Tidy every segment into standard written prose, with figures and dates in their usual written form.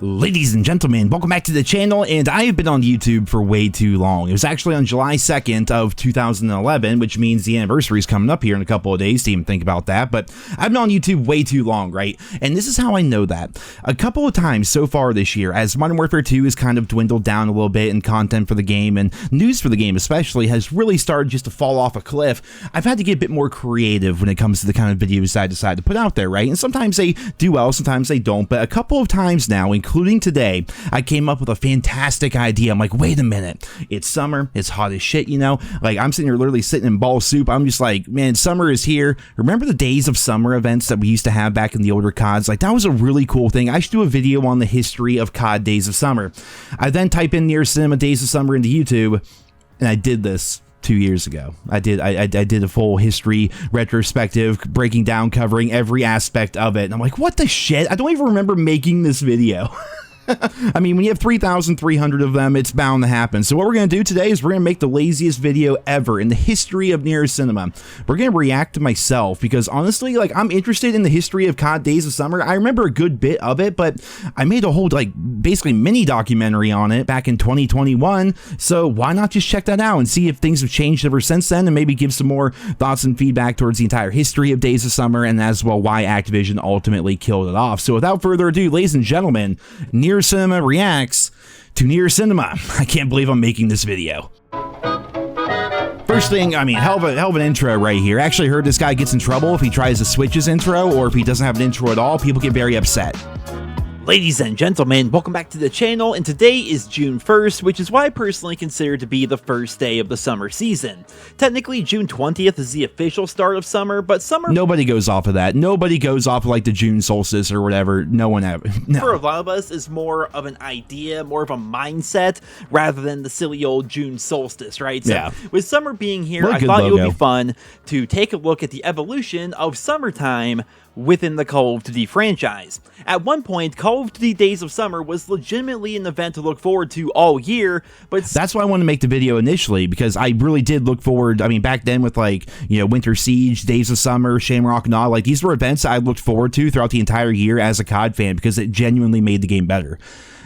Ladies and gentlemen, welcome back to the channel, and I have been on YouTube for way too long. It was actually on July 2nd of 2011, which means the anniversary is coming up here in a couple of days to even think about that, but I've been on YouTube way too long, right? And this is how I know that. A couple of times so far this year, as Modern Warfare 2 has kind of dwindled down a little bit in content for the game, and news for the game especially has really started just to fall off a cliff, I've had to get a bit more creative when it comes to the kind of videos I decide to put out there, right? And sometimes they do well, sometimes they don't, but a couple of times now, including today, I came up with a fantastic idea. I'm like, wait a minute, it's summer, it's hot as shit, you know? Like, I'm sitting here literally sitting in ball soup. I'm just like, man, summer is here. Remember the days of summer events that we used to have back in the older CODs? Like, that was a really cool thing. I should do a video on the history of COD Days of Summer. I then type in NerosCinema Days of Summer into YouTube, and I did this 2 years ago. I did a full history retrospective, breaking down, covering every aspect of it. And I'm like, what the shit? I don't even remember making this video. I mean, when you have 3,300 of them, it's bound to happen. So what we're going to do today is we're going to make the laziest video ever in the history of NerosCinema. We're going to react to myself because honestly, like, I'm interested in the history of COD Days of Summer. I remember a good bit of it, but I made a whole, like, basically mini documentary on it back in 2021. So why not just check that out and see if things have changed ever since then, and maybe give some more thoughts and feedback towards the entire history of Days of Summer, and as well why Activision ultimately killed it off. So without further ado, ladies and gentlemen, NerosCinema reacts to NerosCinema. I can't believe I'm making this video. First thing, I mean, hell of an intro right here. Actually heard this guy gets in trouble if he tries to switch his intro, or if he doesn't have an intro at all. People get very upset. Ladies and gentlemen, welcome back to the channel, and today is June 1st, which is what I personally consider to be the first day of the summer season. Technically, June 20th is the official start of summer, but summer... Nobody goes off of that. Nobody goes off of, like, the June solstice or whatever. No one ever. No. For a lot of us, is more of an idea, more of a mindset, rather than the silly old June solstice, right? So, yeah. With summer being here, I thought it would be fun to take a look at the evolution of summertime within the Call of Duty franchise. At one point, Call of Duty Days of Summer was legitimately an event to look forward to all year, but that's why I wanted to make the video initially, because I really did look forward. I mean, back then with, like, you know, Winter Siege, Days of Summer, Shamrock and all, like, these were events I looked forward to throughout the entire year as a COD fan, because it genuinely made the game better.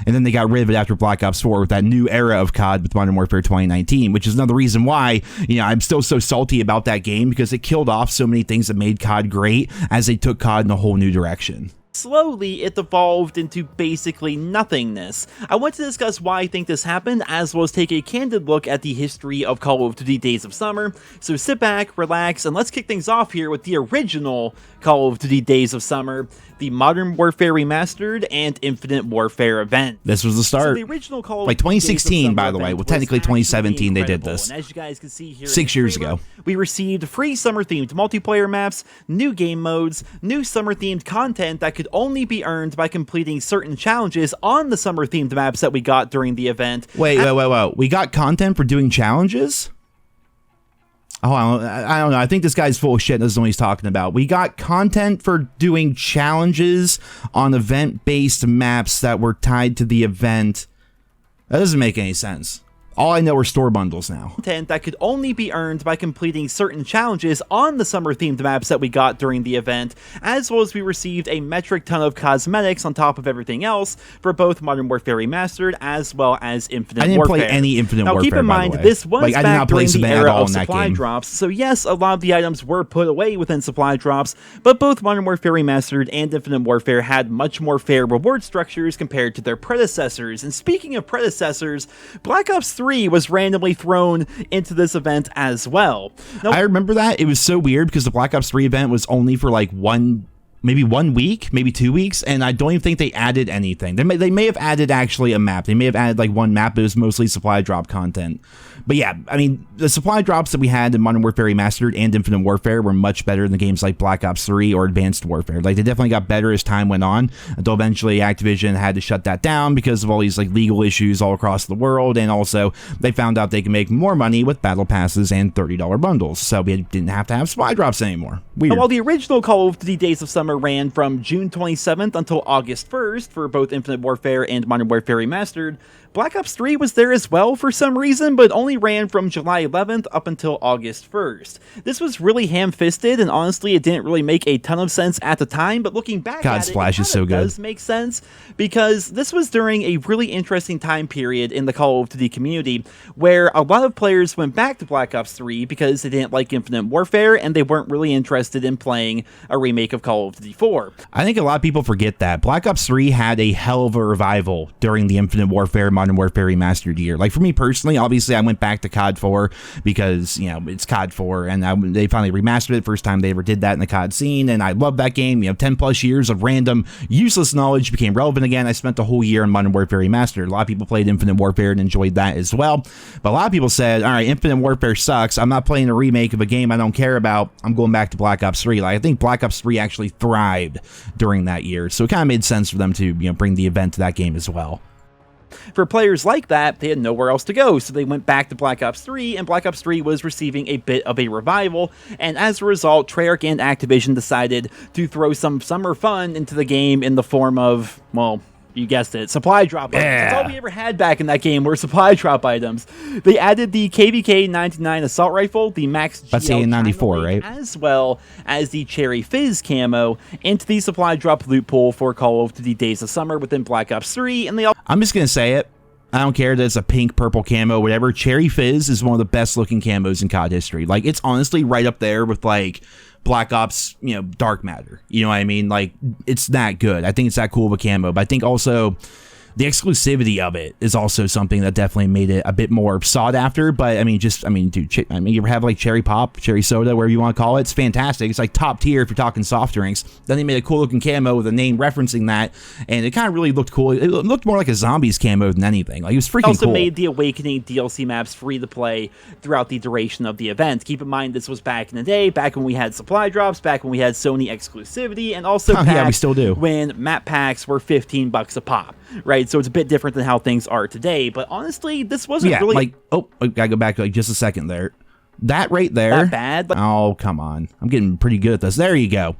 And then they got rid of it after Black Ops 4 with that new era of COD with Modern Warfare 2019, which is another reason why, you know, I'm still so salty about that game, because it killed off so many things that made COD great as they took COD in a whole new direction. slowly it evolved into basically nothingness. I want to discuss why I think this happened, as well as take a candid look at the history of Call of Duty Days of Summer. So sit back, relax, and let's kick things off here with the original Call of Duty Days of Summer, the Modern Warfare Remastered and Infinite Warfare event. This was the start. So the original Call of like 2016, by the way. Well, technically 2017 they did this. And as you guys can see here, 6 years ago, we received free summer-themed multiplayer maps, new game modes, new summer-themed content that could only be earned by completing certain challenges on the summer-themed maps that we got during the event. Wait. We got content for doing challenges? Oh, I don't know. I think this guy's full of shit and doesn't know what he's talking about. We got content for doing challenges on event-based maps that were tied to the event. That doesn't make any sense. All I know are store bundles now. Content that could only be earned by completing certain challenges on the summer-themed maps that we got during the event, as well as we received a metric ton of cosmetics on top of everything else for both Modern Warfare Remastered as well as Infinite Warfare. I didn't play any Infinite Warfare, keep in mind, this was back during the era of supply drops, so yes, a lot of the items were put away within supply drops, but both Modern Warfare Remastered and Infinite Warfare had much more fair reward structures compared to their predecessors. And speaking of predecessors, Black Ops 3 was randomly thrown into this event as well. Now, I remember that. It was so weird because the Black Ops 3 event was only for like maybe 1 week, maybe 2 weeks, and I don't even think they added anything. They may have added actually a map. They may have added like one map, but it was mostly supply drop content. But yeah, I mean, the supply drops that we had in Modern Warfare Remastered and Infinite Warfare were much better than games like Black Ops 3 or Advanced Warfare. Like, they definitely got better as time went on, until eventually Activision had to shut that down because of all these like legal issues all across the world, and also they found out they can make more money with battle passes and $30 bundles, so we didn't have to have supply drops anymore. Weird. While the original Call of Duty Days of Summer Summer ran from June 27th until August 1st for both Infinite Warfare and Modern Warfare Remastered, Black Ops 3 was there as well for some reason, but only ran from July 11th up until August 1st. This was really ham-fisted, and honestly, it didn't really make a ton of sense at the time, but looking back at it, Splash is so good. Does make sense, because this was during a really interesting time period in the Call of Duty community, where a lot of players went back to Black Ops 3 because they didn't like Infinite Warfare, and they weren't really interested in playing a remake of Call of Duty 4. I think a lot of people forget that. Black Ops 3 had a hell of a revival during the Infinite Warfare, Modern Warfare Remastered year. Like, for me personally, obviously I went back to COD 4 because, you know, it's COD 4, and they finally remastered it, first time they ever did that in the COD scene, and I love that game. You know, 10 plus years of random useless knowledge became relevant again. I spent the whole year in Modern Warfare Remastered. A lot of people played Infinite Warfare and enjoyed that as well, but a lot of people said, all right, Infinite Warfare sucks, I'm not playing a remake of a game I don't care about, I'm going back to Black Ops 3. Like, I think Black Ops 3 actually thrived during that year, so it kind of made sense for them to, you know, bring the event to that game as well. For players like that, they had nowhere else to go, so they went back to Black Ops 3, and Black Ops 3 was receiving a bit of a revival, and as a result, Treyarch and Activision decided to throw some summer fun into the game in the form of, well, you guessed it, supply drop items. That's all we ever had back in that game, were supply drop items. They added the KVK 99 assault rifle, the Max GL 94, right? As well as the Cherry Fizz camo into the supply drop loot pool for Call of Duty Days of Summer within Black Ops 3, and they all... I'm just gonna say it. I don't care that it's a pink, purple camo, whatever. Cherry Fizz is one of the best looking camos in COD history. Like, it's honestly right up there with, like, Black Ops, you know, Dark Matter. You know what I mean? Like, it's that good. I think it's that cool of a camo. But I think also the exclusivity of it is also something that definitely made it a bit more sought after. But I mean, dude, you ever have like cherry pop, cherry soda, whatever you want to call it? It's fantastic. It's like top tier if you're talking soft drinks. Then they made a cool looking camo with a name referencing that, and it kind of really looked cool. It looked more like a zombies camo than anything. Like, it was freaking also cool. Made the Awakening DLC maps free to play throughout the duration of the event. Keep in mind, this was back in the day, back when we had supply drops, back when we had Sony exclusivity, and also yeah, we still do. When map packs were $15 a pop, right? So it's a bit different than how things are today. But honestly, this wasn't really like, oh, I gotta go back like just a second there. That right there. that bad. But Oh, come on. I'm getting pretty good at this. There you go.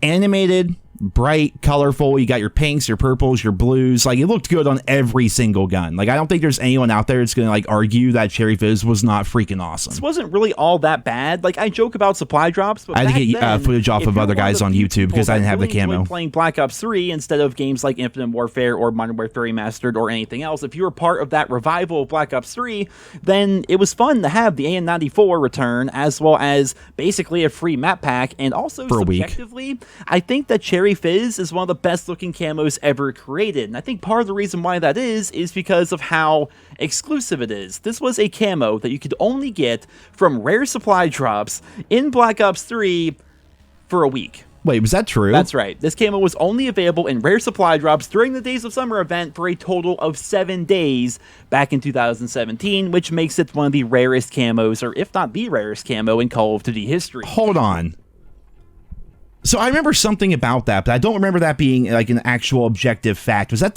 Animated, bright, colorful. You got your pinks, your purples, your blues. Like, it looked good on every single gun. Like, I don't think there's anyone out there that's gonna like argue that Cherry Fizz was not freaking awesome. this wasn't really all that bad. Like, I joke about supply drops, but I had to get then, footage off if of you're other one of guys the on few YouTube because people I didn't have the that really camo. enjoyed playing Black Ops 3 instead of games like Infinite Warfare or Modern Warfare Remastered or anything else, if you were part of that revival of Black Ops 3, then it was fun to have the AN-94 return, as well as basically a free map pack, and also For a week. subjectively, I think that Cherry Fizz is one of the best looking camos ever created, and I think part of the reason why that is because of how exclusive it is. This was a camo that you could only get from rare supply drops in Black Ops 3 for a week. Wait, was that true? That's right. This camo was only available in rare supply drops during the Days of Summer event for a total of 7 days back in 2017, which makes it one of the rarest camos, or if not the rarest camo in Call of Duty history. Hold on. So I remember something about that, but I don't remember that being like an actual objective fact. Was that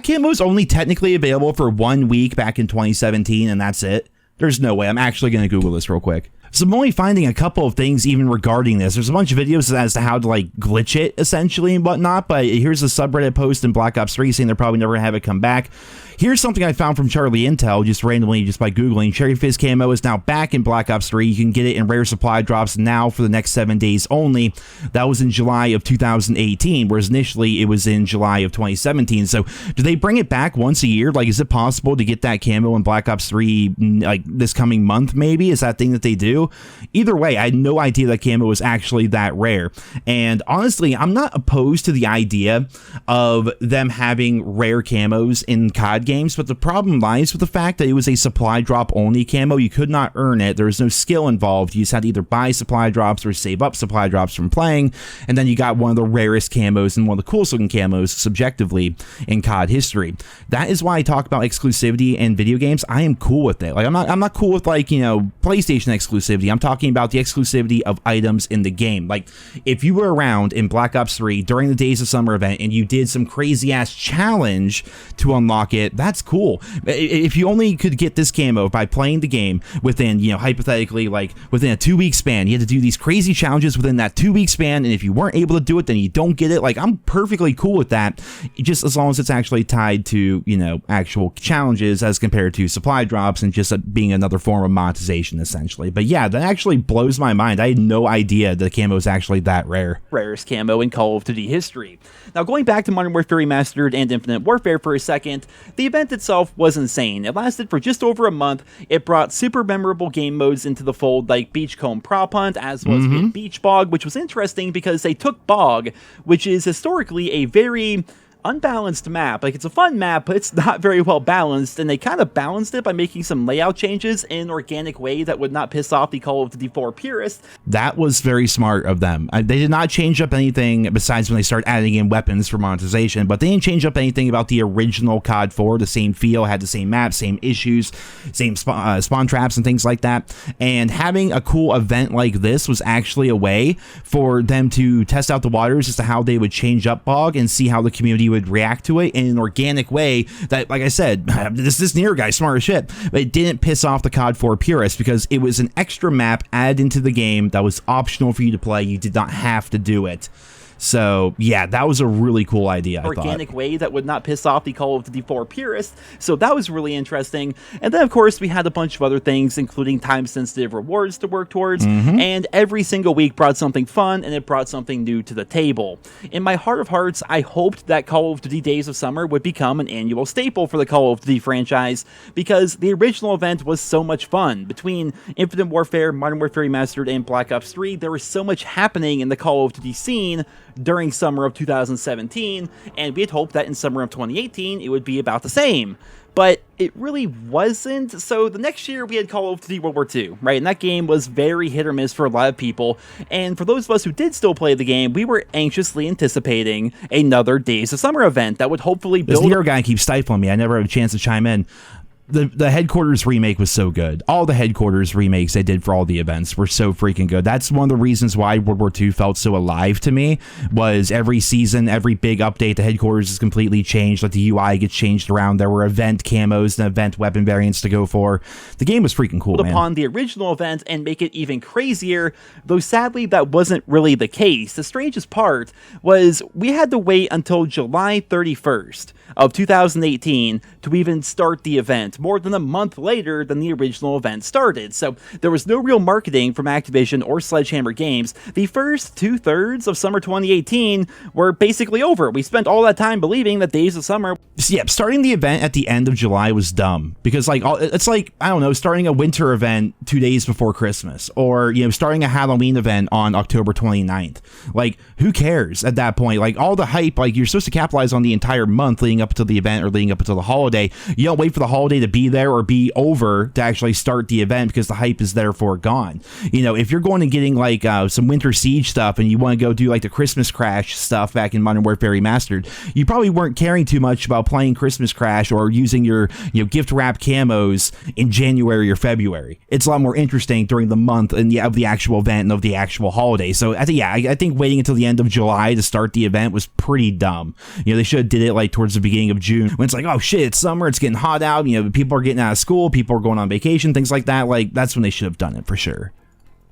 camo was only technically available for 1 week back in 2017, and that's it? There's no way. I'm actually going to Google this real quick. So I'm only finding a couple of things even regarding this. There's a bunch of videos as to how to like glitch it essentially and whatnot, but here's a subreddit post in Black Ops 3 saying they're probably never going to have it come back. Here's something I found from Charlie Intel just randomly just by Googling. Cherry Fizz camo is now back in Black Ops 3. You can get it in rare supply drops now for the next 7 days only. That was in July of 2018, whereas initially it was in July of 2017. So do they bring it back once a year? Like, is it possible to get that camo in Black Ops 3 like this coming month maybe? Is that a thing that they do? Either way, I had no idea that camo was actually that rare. And honestly, I'm not opposed to the idea of them having rare camos in COD games, but the problem lies with the fact that it was a supply drop only camo. You could not earn it. There was no skill involved. You just had to either buy supply drops or save up supply drops from playing, and then you got one of the rarest camos and one of the coolest looking camos subjectively in COD history. That is why I talk about exclusivity in video games. I am cool with it. Like, I'm not cool with, like, you know, PlayStation exclusivity. I'm talking about the exclusivity of items in the game. Like, if you were around in Black Ops 3 during the Days of Summer event and you did some crazy ass challenge to unlock it, That's cool. If you only could get this camo by playing the game within, hypothetically, like within a 2-week span, you had to do these crazy challenges within that 2-week span, and if you weren't able to do it, then you don't get it. Like, I'm perfectly cool with that, just as long as it's actually tied to, actual challenges as compared to supply drops and just being another form of monetization, essentially. But yeah, that actually blows my mind. I had no idea the camo is actually that rare. Rarest camo in Call of Duty history. Now, going back to Modern Warfare Remastered and Infinite Warfare for a second, the event itself was insane. It lasted for just over a month. It brought super memorable game modes into the fold, like Beachcomb Prop Hunt, as well as Beach Bog, which was interesting because they took Bog, which is historically a very unbalanced map. Like, it's a fun map, but it's not very well balanced, and they kind of balanced it by making some layout changes in an organic way that would not piss off the Call of Duty 4 purists. That was very smart of them. They did not change up anything besides when they start adding in weapons for monetization, but they didn't change up anything about the original COD 4. The same feel, had the same map, same issues, same spawn traps and things like that. And having a cool event like this was actually a way for them to test out the waters as to how they would change up Bog and see how the community would react to it in an organic way that, like I said, this Nero guy smart as shit, but it didn't piss off the COD 4 purists because it was an extra map added into the game that was optional for you to play. You did not have to do it. So, yeah, that was a really cool idea, I thought. Organic way that would not piss off the Call of Duty 4 purists, so that was really interesting. And then, of course, we had a bunch of other things, including time-sensitive rewards to work towards, and every single week brought something fun, and it brought something new to the table. In my heart of hearts, I hoped that Call of Duty Days of Summer would become an annual staple for the Call of Duty franchise, because the original event was so much fun. Between Infinite Warfare, Modern Warfare Remastered, and Black Ops 3, there was so much happening in the Call of Duty scene during summer of 2017, and we had hoped that in summer of 2018 it would be about the same. But it really wasn't. So the next year we had Call of Duty World War II, right? And that game was very hit or miss for a lot of people. And for those of us who did still play the game, we were anxiously anticipating another Days of Summer event that would hopefully build... This Nero guy keeps stifling me. I never had a chance to chime in. The Headquarters remake was so good. All the Headquarters remakes they did for all the events were so freaking good. That's one of the reasons why World War II felt so alive to me, was every season, every big update, the Headquarters is completely changed. Like, the UI gets changed around. There were event camos and event weapon variants to go for. The game was freaking cool, man. Upon the original event and make it even crazier, though sadly that wasn't really the case. The strangest part was we had to wait until July 31st of 2018 to even start the event, more than a month later than the original event started. So there was no real marketing from Activision or Sledgehammer Games. The first 2/3 of summer 2018 were basically over. We spent all that time believing that Days of Summer... Yeah, starting the event at the end of July was dumb, because like it's like, I don't know, starting a winter event 2 days before Christmas, or starting a Halloween event on October 29th. Like, who cares at that point? Like, all the hype, like, you're supposed to capitalize on the entire month leading up to the event or leading up until the holiday. You don't wait for the holiday to be there or be over to actually start the event because the hype is therefore gone. If you're going to getting like some Winter Siege stuff and you want to go do like the Christmas Crash stuff back in Modern Warfare Remastered, you probably weren't caring too much about playing Christmas Crash or using your gift wrap camos in January or February. It's a lot more interesting during the month and of the actual event and of the actual holiday. So I think waiting until the end of July to start the event was pretty dumb. They should have did it like towards the beginning of June, when it's like, oh shit, it's summer, it's getting hot out, people are getting out of school, people are going on vacation, things like that. Like, that's when they should have done it for sure.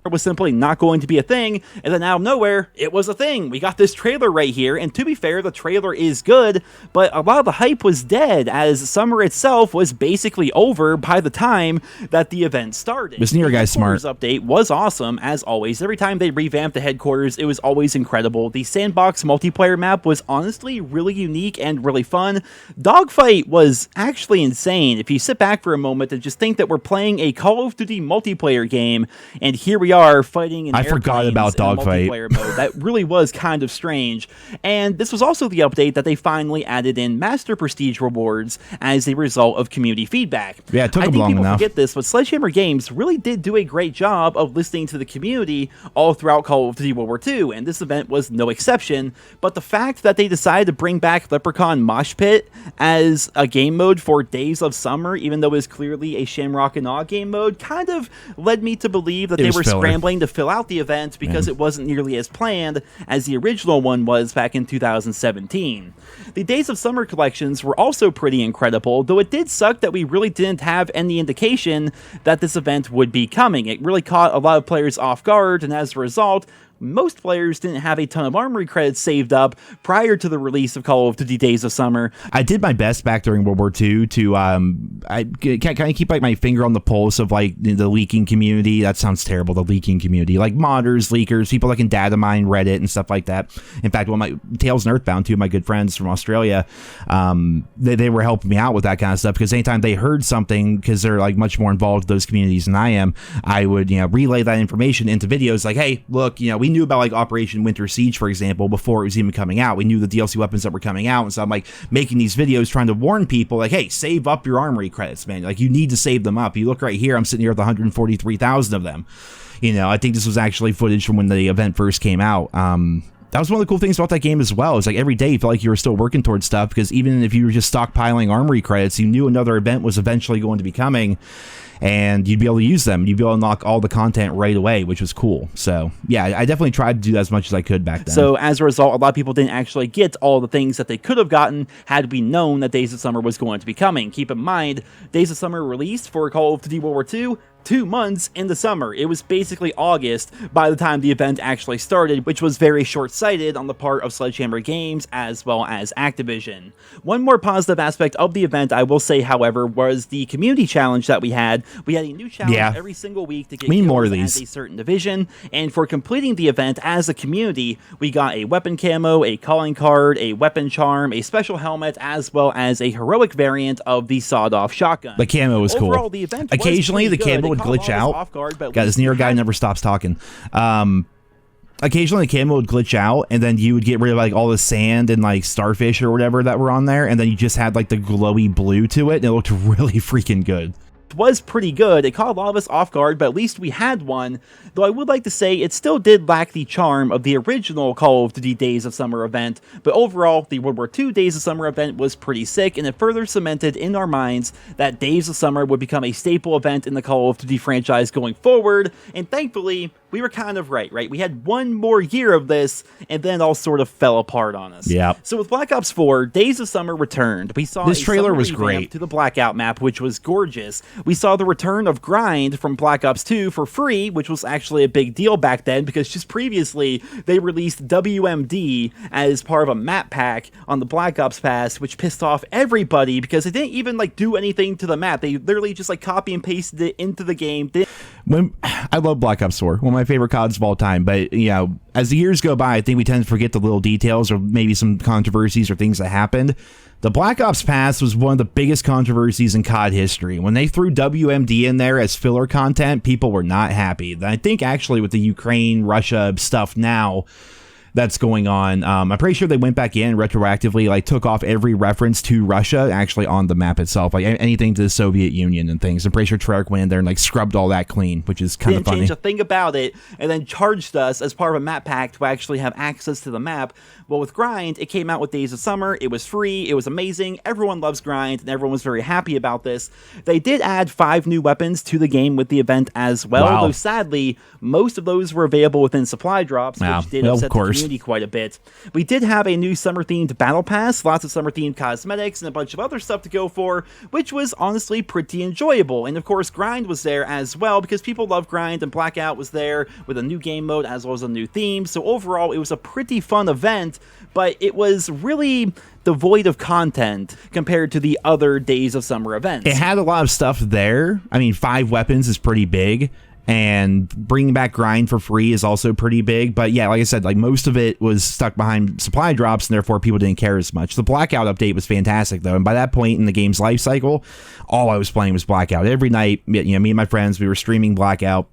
Was simply not going to be a thing, and then out of nowhere, it was a thing. We got this trailer right here, and to be fair, the trailer is good, but a lot of the hype was dead, as summer itself was basically over by the time that the event started. This Nero guy's smart. The update was awesome, as always. Every time they revamped the Headquarters, it was always incredible. The sandbox multiplayer map was honestly really unique and really fun. Dogfight was actually insane. If you sit back for a moment and just think that we're playing a Call of Duty multiplayer game, and here we are fighting in I forgot about Dogfight. Multiplayer mode. That really was kind of strange. And this was also the update that they finally added in Master Prestige rewards as a result of community feedback. Yeah, it took them long enough. I think people forget this, but Sledgehammer Games really did do a great job of listening to the community all throughout Call of Duty World War II, and this event was no exception. But the fact that they decided to bring back Leprechaun Mosh Pit as a game mode for Days of Summer, even though it was clearly a Shamrock and Awe game mode, kind of led me to believe that they were scrambling to fill out the event because it wasn't nearly as planned as the original one was back in 2017. The Days of Summer collections were also pretty incredible, though it did suck that we really didn't have any indication that this event would be coming. It really caught a lot of players off guard, and as a result, most players didn't have a ton of armory credits saved up prior to the release of Call of Duty Days of Summer. I did my best back during World War II to kind of keep like my finger on the pulse of like the leaking community. That sounds terrible. The leaking community, like modders, leakers, people that can data mine Reddit and stuff like that. In fact, one of my Tales and Earthbound, two of my good friends from Australia, they were helping me out with that kind of stuff, because anytime they heard something, because they're like much more involved with those communities than I am, I would relay that information into videos like, hey, look, we knew about like Operation Winter Siege, for example, before it was even coming out. We knew the DLC weapons that were coming out, and so I'm like making these videos trying to warn people like, hey, save up your armory credits, man. Like, you need to save them up. You look right here, I'm sitting here with 143,000 of them. I think this was actually footage from when the event first came out. That was one of the cool things about that game as well. It's like every day you felt like you were still working towards stuff, because even if you were just stockpiling armory credits, you knew another event was eventually going to be coming, and you'd be able to use them. You'd be able to unlock all the content right away, which was cool. So, yeah, I definitely tried to do that as much as I could back then. So, as a result, a lot of people didn't actually get all the things that they could have gotten had we known that Days of Summer was going to be coming. Keep in mind, Days of Summer released for Call of Duty World War II 2 months in the summer. It was basically August by the time the event actually started, which was very short-sighted on the part of Sledgehammer Games as well as Activision. One more positive aspect of the event, I will say, however, was the community challenge that we had. We had a new challenge every single week to get kills as a certain division, and for completing the event as a community, we got a weapon camo, a calling card, a weapon charm, a special helmet, as well as a heroic variant of the sawed-off shotgun. The camo was Overall, cool. The event occasionally was the camo would glitch out. God, this Nero guy never stops talking. Occasionally the camo would glitch out, and then you would get rid of like all the sand and like starfish or whatever that were on there, and then you just had like the glowy blue to it, and it looked really freaking good. Was pretty good. It caught a lot of us off guard, but at least we had one, though I would like to say it still did lack the charm of the original Call of Duty Days of Summer event, but overall, the World War II Days of Summer event was pretty sick, and it further cemented in our minds that Days of Summer would become a staple event in the Call of Duty franchise going forward, and thankfully, we were kind of right? We had one more year of this, and then it all sort of fell apart on us. Yeah. So with Black Ops 4, Days of Summer returned. We saw this trailer was great to the Blackout map, which was gorgeous. We saw the return of Grind from Black Ops 2 for free, which was actually a big deal back then, because just previously, they released WMD as part of a map pack on the Black Ops Pass, which pissed off everybody, because they didn't even do anything to the map. They literally just copy and pasted it into the game. I love Black Ops 4, one of my favorite CODs of all time, but as the years go by, I think we tend to forget the little details, or maybe some controversies or things that happened. The Black Ops Pass was one of the biggest controversies in COD history. When they threw WMD in there as filler content, people were not happy. And I think actually with the Ukraine, Russia stuff now that's going on, I'm pretty sure they went back in retroactively, took off every reference to Russia actually on the map itself, anything to the Soviet Union and things. I'm pretty sure Treyarch went in there and scrubbed all that clean, which is kind of funny. Didn't change a thing about it, and then charged us as part of a map pack to actually have access to the map. Well, with Grind, it came out with Days of Summer. It was free. It was amazing. Everyone loves Grind, and everyone was very happy about this. They did add 5 new weapons to the game with the event as well, though sadly, most of those were available within supply drops, which did upset the community quite a bit. We did have a new summer-themed battle pass, lots of summer-themed cosmetics, and a bunch of other stuff to go for, which was honestly pretty enjoyable. And of course, Grind was there as well, because people love Grind, and Blackout was there with a new game mode as well as a new theme. So overall, it was a pretty fun event, but it was really devoid of content compared to the other Days of Summer events. It had a lot of stuff there. I mean, 5 weapons is pretty big, and bringing back Grind for free is also pretty big. But yeah, like I said, most of it was stuck behind supply drops, and therefore people didn't care as much. The Blackout update was fantastic, though, and by that point in the game's life cycle, all I was playing was Blackout. Every night, me and my friends, we were streaming Blackout.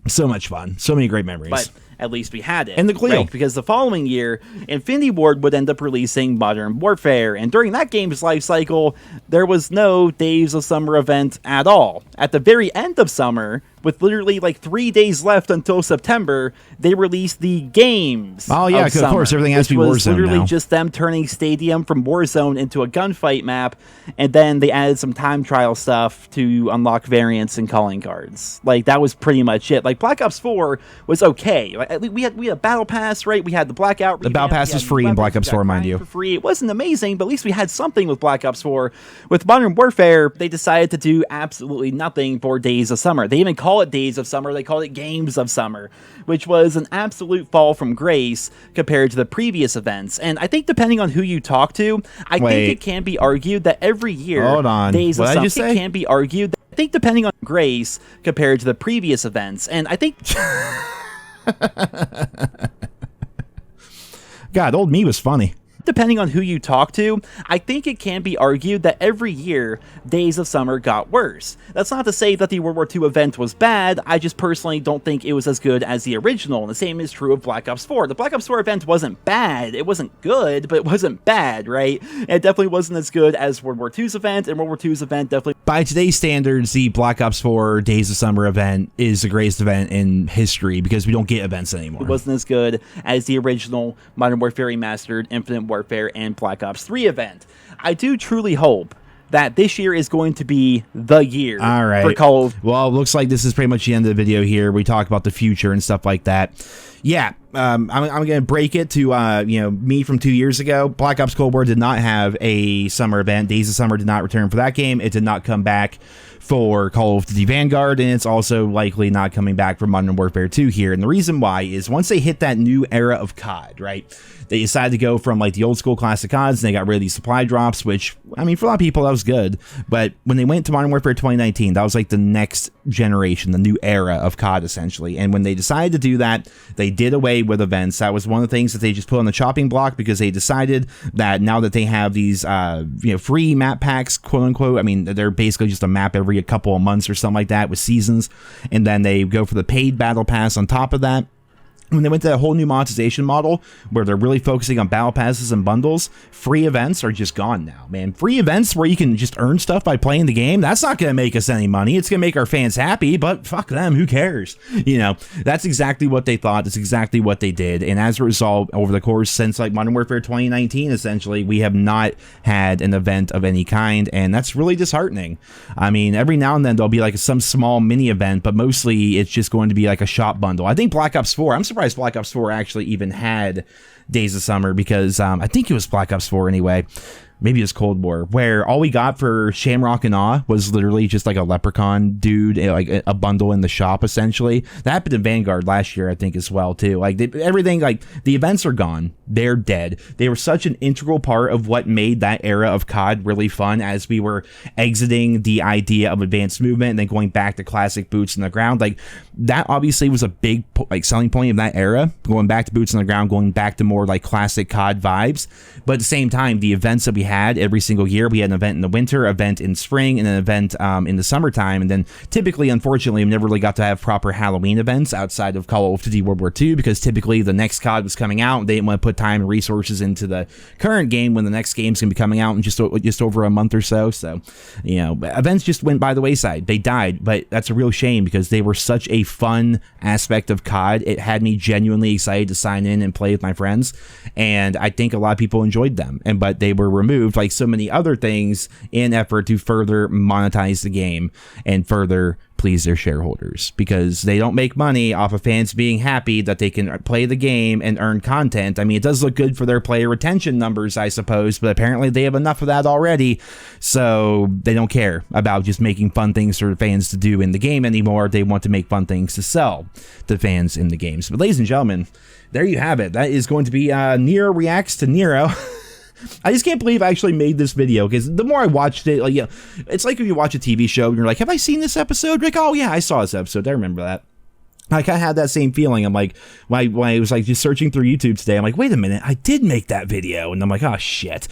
So much fun. So many great memories. But at least we had it. And the Clio. Right, because the following year, Infinity Ward would end up releasing Modern Warfare, and during that game's life cycle, there was no Days of Summer event at all. At the very end of summer, with literally like 3 days left until September, they released the games. Oh yeah, of summer, course, everything has to be Warzone literally now. just them turning Stadium from Warzone into a gunfight map, and then they added some time trial stuff to unlock variants and calling cards. Like, that was pretty much it. Like, Black Ops 4 was okay. Like, we had a battle pass, right? We had the Blackout. The battle pass was free in Black Ops 4, mind you. For free. It wasn't amazing, but at least we had something with Black Ops 4. With Modern Warfare, they decided to do absolutely nothing for Days of Summer. They even call it Days of Summer. They called it Games of Summer, which was an absolute fall from grace compared to the previous events. And I think depending on who you talk to, I think it can be argued that every year, Days of Summer can be argued that I think depending on grace compared to the previous events. And I think God, old me was funny. Depending on who you talk to, I think it can be argued that every year, Days of Summer got worse. That's not to say that the World War II event was bad, I just personally don't think it was as good as the original, and the same is true of Black Ops 4. The Black Ops 4 event wasn't bad, it wasn't good, but it wasn't bad, right? It definitely wasn't as good as World War II's event, and World War II's event definitely... By today's standards, the Black Ops 4 Days of Summer event is the greatest event in history, because we don't get events anymore. It wasn't as good as the original Modern Warfare Remastered, Infinite Warfare, and Black Ops 3 event. I do truly hope that this year is going to be the year for Call of... Well, it looks like this is pretty much the end of the video here. We talk about the future and stuff like that. Yeah, I'm going to break it to, me from 2 years ago. Black Ops Cold War did not have a summer event. Days of Summer did not return for that game. It did not come back for Call of Duty Vanguard, and it's also likely not coming back for Modern Warfare 2 here. And the reason why is once they hit that new era of COD, right? They decided to go from like the old school classic CODs, and they got rid of these supply drops, which, I mean, for a lot of people, that was good. But when they went to Modern Warfare 2019, that was like the next generation, the new era of COD, essentially. And when they decided to do that, they did away with events. That was one of the things that they just put on the chopping block, because they decided that now that they have these, free map packs, quote unquote, I mean, they're basically just a map every a couple of months or something like that with seasons. And then they go for the paid battle pass on top of that. When they went to that whole new monetization model where they're really focusing on battle passes and bundles, free events are just gone now, man. Free events where you can just earn stuff by playing the game, that's not going to make us any money. It's going to make our fans happy, but fuck them, who cares? You know, that's exactly what they thought. That's exactly what they did. And as a result, over the course since like Modern Warfare 2019, essentially, we have not had an event of any kind, and that's really disheartening. I mean, every now and then there'll be like some small mini event, but mostly it's just going to be like a shop bundle. I think Black Ops 4, I'm surprised Black Ops 4 actually even had Days of Summer, because I think it was Black Ops 4 anyway. Maybe it was Cold War, where all we got for Shamrock and Awe was literally just like a leprechaun dude, like a bundle in the shop, essentially. That happened in Vanguard last year, I think, as well, too. Like, everything, like, the events are gone. They're dead. They were such an integral part of what made that era of COD really fun, as we were exiting the idea of advanced movement and then going back to classic boots on the ground. Like, that obviously was a big, like, selling point of that era, going back to boots on the ground, going back to more, like, classic COD vibes. But at the same time, the events that we had every single year, we had an event in the winter, event in spring, and an event in the summertime. And then typically, unfortunately, we never really got to have proper Halloween events outside of Call of Duty World War II, because typically the next COD was coming out, and they didn't want to put time and resources into the current game when the next game's going to be coming out in just over a month or so. So, you know, events just went by the wayside. They died, but that's a real shame, because they were such a fun aspect of COD. It had me genuinely excited to sign in and play with my friends, and I think a lot of people enjoyed them. But they were removed, like so many other things, in effort to further monetize the game and further please their shareholders, because they don't make money off of fans being happy that they can play the game and earn content. I mean, it does look good for their player retention numbers, I suppose, but apparently they have enough of that already, so they don't care about just making fun things for fans to do in the game anymore. They want to make fun things to sell to fans in the games. But ladies and gentlemen, there you have it. That is going to be Nero Reacts to Nero. I just can't believe I actually made this video, because the more I watched it, like, it's like if you watch a TV show and you're like, have I seen this episode? You're like, oh yeah, I saw this episode. I remember that. I kind of had that same feeling. I'm like, when I was like just searching through YouTube today, I'm like, wait a minute, I did make that video. And I'm like, oh shit.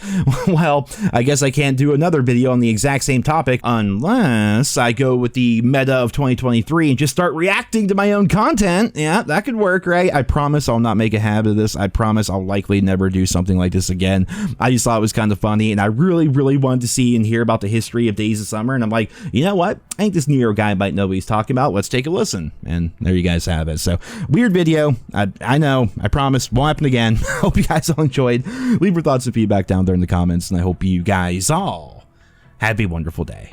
Well, I guess I can't do another video on the exact same topic unless I go with the meta of 2023 and just start reacting to my own content. Yeah, that could work, right? I promise I'll not make a habit of this. I promise I'll likely never do something like this again. I just thought it was kind of funny, and I really, really wanted to see and hear about the history of Days of Summer. And I'm like, you know what? I think this Nero guy might know what he's talking about. Let's take a listen. And there you guys have it. So weird video. I know. I promise won't happen again. Hope you guys all enjoyed. Leave your thoughts and feedback down there in the comments, and I hope you guys all have a wonderful day.